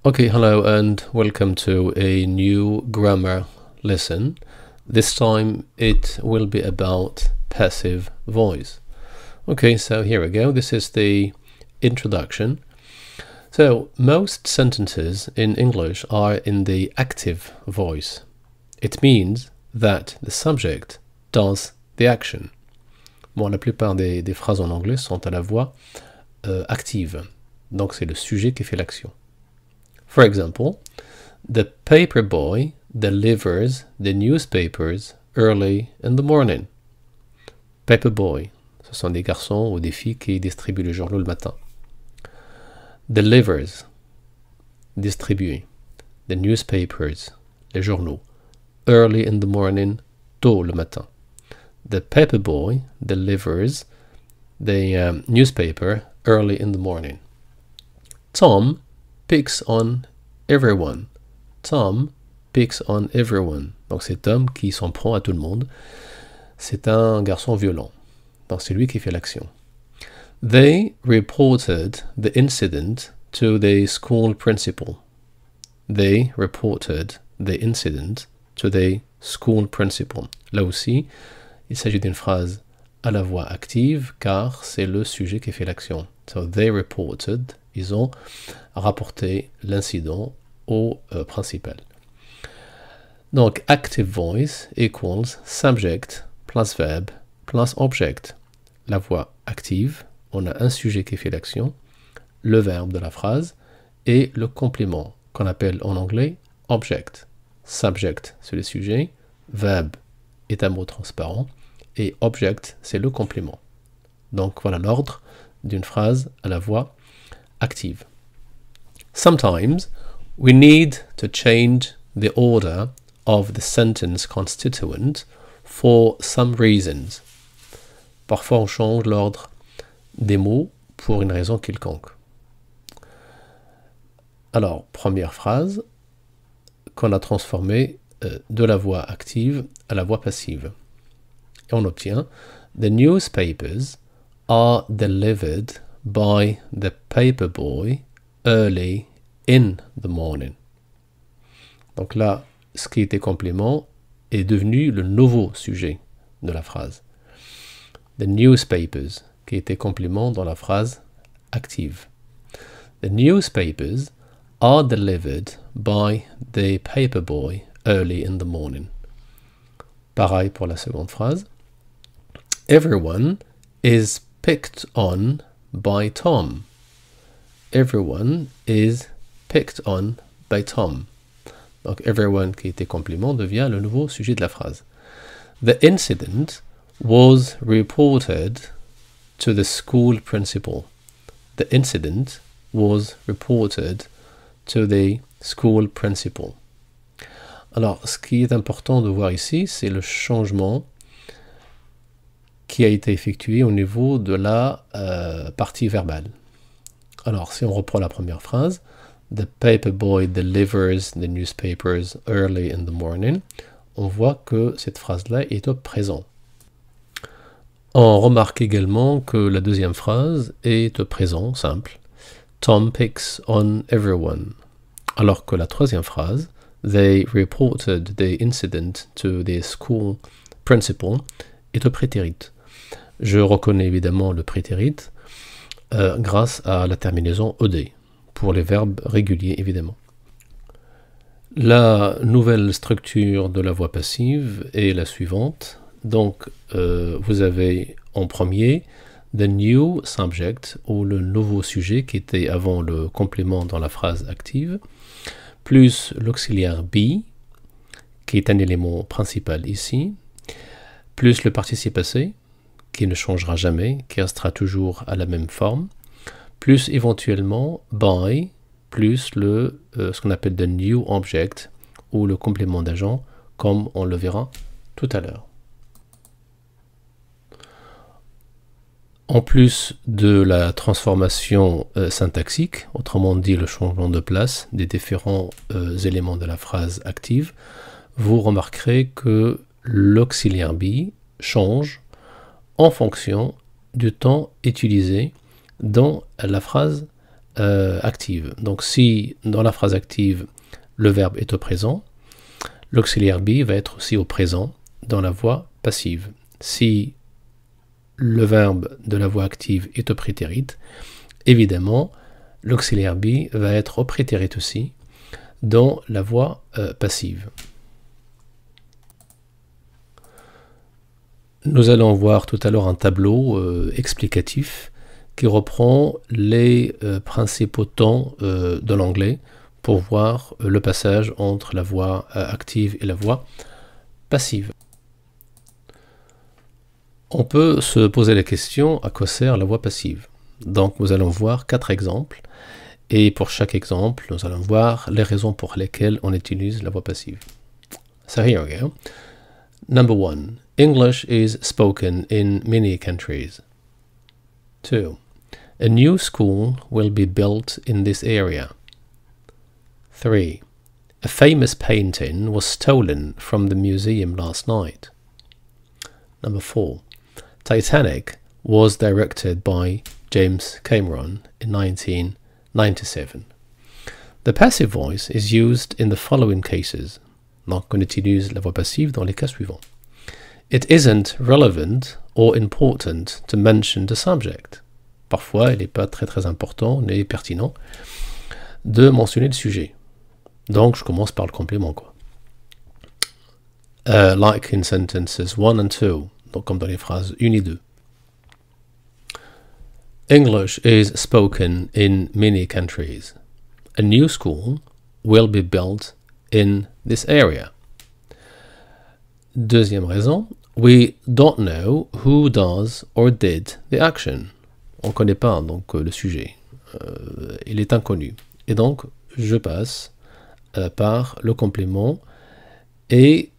Okay, hello and welcome to a new grammar lesson. This time it will be about passive voice. Okay, so here we go. This is the introduction. So most sentences in English are in the active voice. It means that the subject does the action. Bon, la plupart des phrases en anglais sont à la voix active. Donc c'est le sujet qui fait l'action. For example, the paper boy delivers the newspapers early in the morning. Paper boy, ce sont des garçons ou des filles qui distribuent les journaux le matin. Delivers, distribuer. The newspapers, les journaux. Early in the morning, tôt le matin. The paper boy delivers the newspaper early in the morning. Tom picks on everyone. Tom picks on everyone. Donc c'est Tom qui s'en prend à tout le monde. C'est un garçon violent. Donc c'est lui qui fait l'action. They reported the incident to the school principal. They reported the incident to the school principal. Là aussi, il s'agit d'une phrase à la voix active car c'est le sujet qui fait l'action. So they reported, ils ont rapporté l'incident au principal. Donc active voice equals subject plus verb plus object. La voix active, on a un sujet qui fait l'action, le verbe de la phrase et le complément qu'on appelle en anglais object. Subject, c'est le sujet, verb est un mot transparent et object, c'est le complément. Donc voilà l'ordre d'une phrase à la voix active. Sometimes we need to change the order of the sentence constituent for some reasons. Parfois on change l'ordre des mots pour une raison quelconque. Alors, première phrase qu'on a transformée de la voix active à la voix passive. Et on obtient The newspapers are delivered by the paper boy early in the morning. Donc là, ce qui était complément est devenu le nouveau sujet de la phrase. The newspapers, qui était complément dans la phrase active. The newspapers are delivered by the paper boy early in the morning. Pareil pour la seconde phrase. Everyone is picked on by Tom. Everyone is picked on by Tom. Donc everyone qui était complément devient le nouveau sujet de la phrase. The incident was reported to the school principal. The incident was reported to the school principal. Alors, ce qui est important de voir ici, c'est le changement qui a été effectué au niveau de la partie verbale. Alors, si on reprend la première phrase, The paper boy delivers the newspapers early in the morning, on voit que cette phrase-là est au présent. On remarque également que la deuxième phrase est au présent simple. Tom picks on everyone. Alors que la troisième phrase, They reported the incident to the school principal, est au prétérit. Je reconnais évidemment le prétérit grâce à la terminaison OD, pour les verbes réguliers évidemment. La nouvelle structure de la voix passive est la suivante. Donc vous avez en premier the new subject, ou le nouveau sujet qui était avant le complément dans la phrase active, plus l'auxiliaire be, qui est un élément principal ici, plus le participe passé, qui ne changera jamais, qui restera toujours à la même forme, plus éventuellement by, plus ce qu'on appelle the new object, ou le complément d'agent, comme on le verra tout à l'heure. En plus de la transformation syntaxique, autrement dit le changement de place des différents éléments de la phrase active, vous remarquerez que l'auxiliaire be change en fonction du temps utilisé dans la phrase active. Donc si dans la phrase active, le verbe est au présent, l'auxiliaire be va être aussi au présent dans la voix passive. Si le verbe de la voix active est au prétérit, évidemment, l'auxiliaire be va être au prétérit aussi dans la voix passive. Nous allons voir tout à l'heure un tableau explicatif qui reprend les principaux temps de l'anglais pour voir le passage entre la voix active et la voix passive. On peut se poser la question à quoi sert la voix passive. Donc nous allons voir 4 exemples et pour chaque exemple nous allons voir les raisons pour lesquelles on utilise la voix passive. So here we go. Number 1. English is spoken in many countries. 2. A new school will be built in this area. 3. A famous painting was stolen from the museum last night. Number 4. Titanic was directed by James Cameron in 1997. The passive voice is used in the following cases. Donc on utilise la voix passive dans les cas suivants. It isn't relevant or important to mention the subject. Parfois, il n'est pas très important ni pertinent de mentionner le sujet. Donc, je commence par le complément, quoi. Like in sentences 1 and 2, donc comme dans les phrases 1 et 2. English is spoken in many countries. A new school will be built in this area. Deuxième raison, we don't know who does or did the action. On ne connaît pas donc le sujet. Il est inconnu. Et donc, je passe par le complément et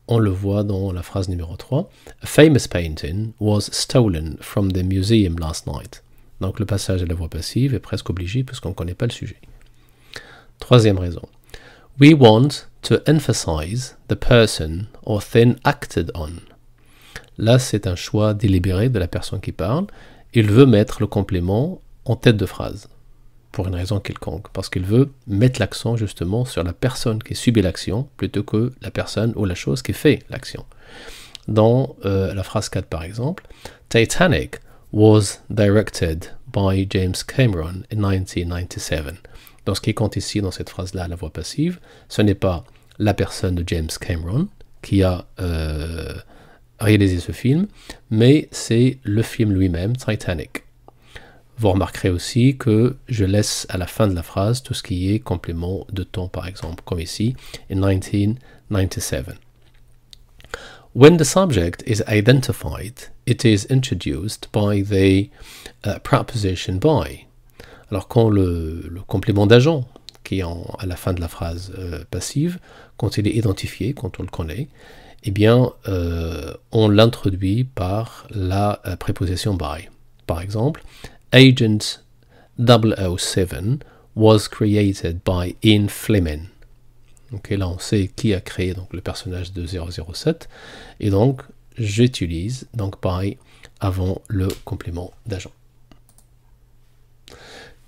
on le voit dans la phrase numéro 3. A famous painting was stolen from the museum last night. Donc le passage à la voix passive est presque obligé puisqu'on ne connaît pas le sujet. Troisième raison. We want to emphasize the person or thing acted on. Là, c'est un choix délibéré de la personne qui parle. Il veut mettre le complément en tête de phrase, pour une raison quelconque, parce qu'il veut mettre l'accent justement sur la personne qui subit l'action, plutôt que la personne ou la chose qui fait l'action. Dans la phrase 4 par exemple, Titanic was directed by James Cameron in 1997. Donc ce qui compte ici dans cette phrase-là, la voix passive, ce n'est pas la personne de James Cameron qui a réalisé ce film, mais c'est le film lui-même, Titanic. Vous remarquerez aussi que je laisse à la fin de la phrase tout ce qui est complément de temps, par exemple, comme ici, in 1997. When the subject is identified, it is introduced by the preposition by. Alors quand le complément d'agent, qui est à la fin de la phrase passive, quand il est identifié, quand on le connaît, eh bien, on l'introduit par la préposition by. Par exemple, Agent 007 was created by Ian Fleming. Okay, là, on sait qui a créé donc, le personnage de 007, et donc j'utilise donc by avant le complément d'agent.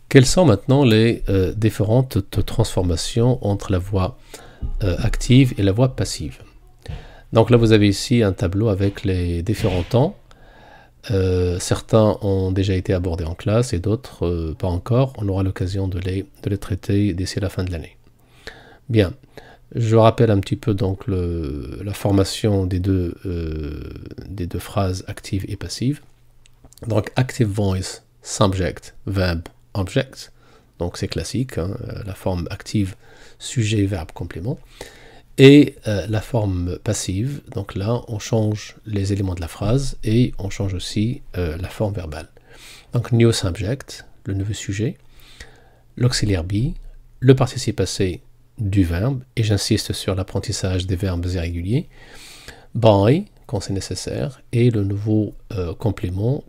Quelles sont maintenant les différentes transformations entre la voix active et la voix passive? Donc là, vous avez ici un tableau avec les différents temps. Certains ont déjà été abordés en classe et d'autres pas encore. On aura l'occasion de les traiter d'ici la fin de l'année. Bien, je rappelle un petit peu donc la formation des deux phrases actives et passives. Donc active voice, subject, verb, object. Donc c'est classique, hein, la forme active, sujet, verbe, complément. Et la forme passive, donc là on change les éléments de la phrase et on change aussi la forme verbale. Donc new subject, le nouveau sujet, l'auxiliaire be, le participe passé du verbe, et j'insiste sur l'apprentissage des verbes irréguliers, by, quand c'est nécessaire, et le nouveau complément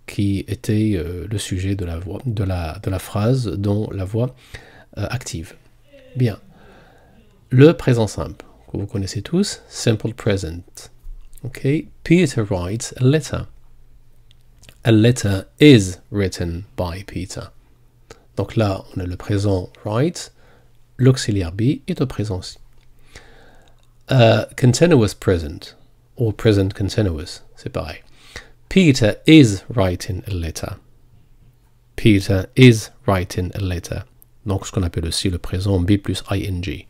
qui était le sujet de la phrase dans la voix active. Bien. Le présent simple, que vous connaissez tous, simple present. Okay. Peter writes a letter. A letter is written by Peter. Donc là, on a le présent write, l'auxiliaire be est au présent aussi. Continuous present, ou present continuous, c'est pareil. Peter is writing a letter. Peter is writing a letter. Donc ce qu'on appelle aussi le présent be plus ing.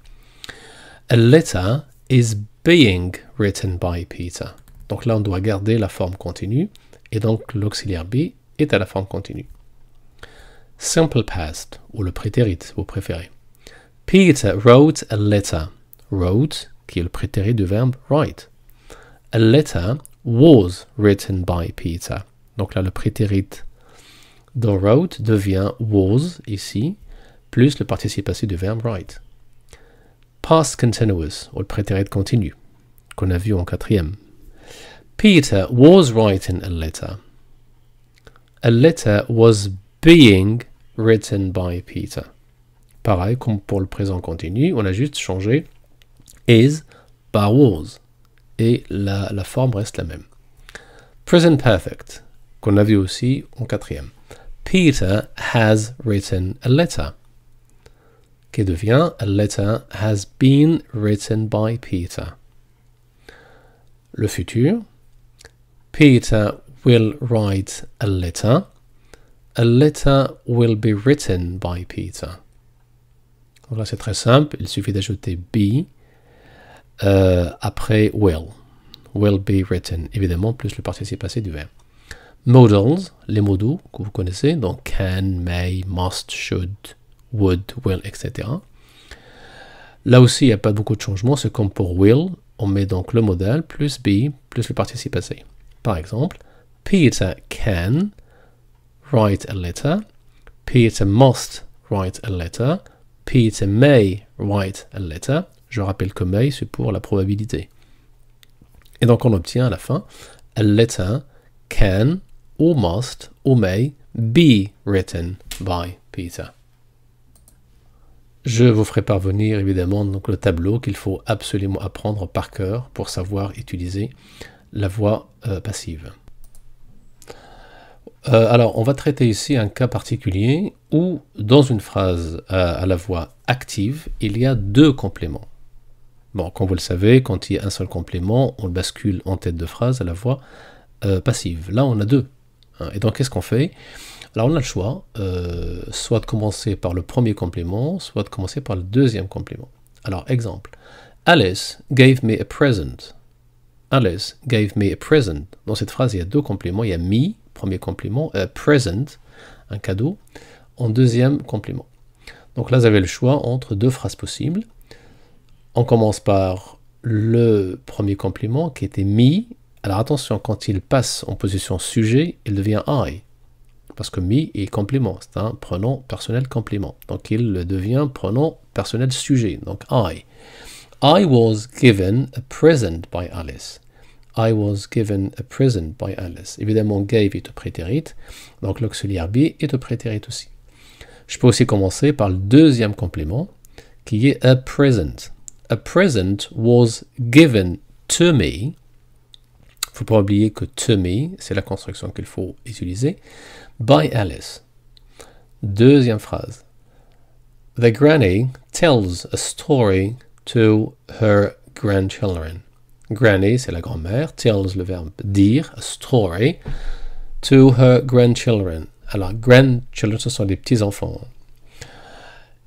A letter is being written by Peter. Donc là, on doit garder la forme continue, et donc l'auxiliaire be est à la forme continue. Simple past, ou le prétérit, si vous préférez. Peter wrote a letter. Wrote, qui est le prétérit du verbe write. A letter was written by Peter. Donc là, le prétérit dans wrote devient was, ici, plus le participe passé du verbe write. Past continuous, ou le prétérit continu, qu'on a vu en quatrième. Peter was writing a letter. A letter was being written by Peter. Pareil, comme pour le présent continu, on a juste changé is par was. Et la forme reste la même. Present perfect, qu'on a vu aussi en quatrième. Peter has written a letter. Qui devient a letter has been written by Peter. Le futur. Peter will write a letter. A letter will be written by Peter. Donc là, c'est très simple. Il suffit d'ajouter be après will. Will be written. Évidemment, plus le participe passé du verbe. Modals, les modaux que vous connaissez. Donc can, may, must, should, would, will, etc. Là aussi, il n'y a pas beaucoup de changements. C'est comme pour will. On met donc le modal plus be plus le participe passé. Par exemple, Peter can write a letter. Peter must write a letter. Peter may write a letter. Je rappelle que may, c'est pour la probabilité. Et donc, on obtient à la fin, a letter can or must or may be written by Peter. Je vous ferai parvenir évidemment donc, le tableau qu'il faut absolument apprendre par cœur pour savoir utiliser la voix passive. Alors, on va traiter ici un cas particulier où, dans une phrase à la voix active, il y a deux compléments. Bon, comme vous le savez, quand il y a un seul complément, on le bascule en tête de phrase à la voix passive. Là, on a deux. Et donc, qu'est-ce qu'on fait? Alors, on a le choix, soit de commencer par le premier complément, soit de commencer par le deuxième complément. Alors, exemple. Alice gave me a present. Alice gave me a present. Dans cette phrase, il y a deux compléments. Il y a me, premier complément, a present, un cadeau, en deuxième complément. Donc là, vous avez le choix entre deux phrases possibles. On commence par le premier complément qui était me. Alors attention, quand il passe en position sujet, il devient I. Parce que me est complément, c'est un pronom personnel complément. Donc il devient pronom personnel sujet, donc I. I was given a present by Alice. I was given a present by Alice. Évidemment, gave est au prétérit, donc l'auxiliaire be est au prétérit aussi. Je peux aussi commencer par le deuxième complément, qui est a present. A present was given to me. Il ne faut pas oublier que to me, c'est la construction qu'il faut utiliser. By Alice. Deuxième phrase. The granny tells a story to her grandchildren. Granny, c'est la grand-mère. Tells, le verbe dire. A story to her grandchildren. Alors, grandchildren, ce sont des petits-enfants.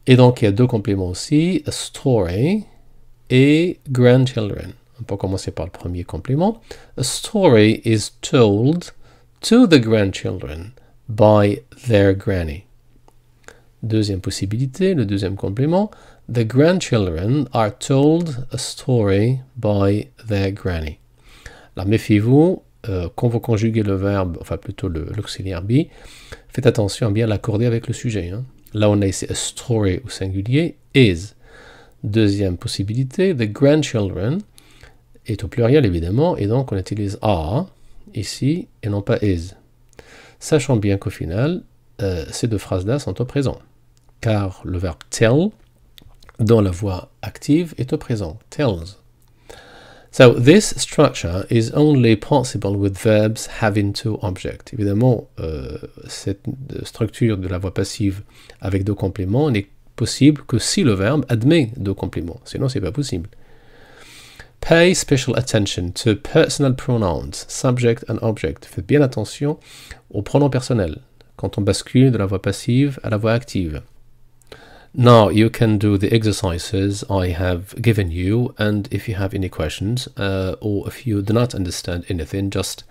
Et donc, il y a deux compléments aussi. A story et grandchildren. On peut commencer par le premier complément. A story is told to the grandchildren by their granny. Deuxième possibilité, le deuxième complément. The grandchildren are told a story by their granny. Alors méfiez-vous, quand vous conjuguez le verbe, enfin plutôt l'auxiliaire be, faites attention à bien l'accorder avec le sujet. Hein. Là on a ici a story au singulier, is. Deuxième possibilité, the grandchildren est au pluriel évidemment, et donc on utilise are ici et non pas is. Sachant bien qu'au final, ces deux phrases-là sont au présent, car le verbe tell, dans la voix active, est au présent, tells. So this structure is only possible with verbs having two objects. Évidemment, cette structure de la voix passive avec deux compléments n'est possible que si le verbe admet deux compléments. Sinon, c'est pas possible. Pay special attention to personal pronouns, subject and object. Faites bien attention aux pronoms personnels quand on bascule de la voix passive à la voix active. Now you can do the exercises I have given you, and if you have any questions or if you do not understand anything, just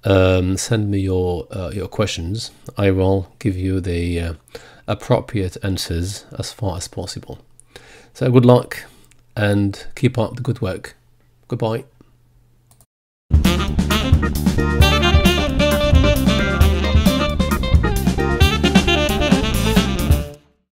send me your questions. I will give you the appropriate answers as far as possible. So good luck and keep up the good work. Goodbye.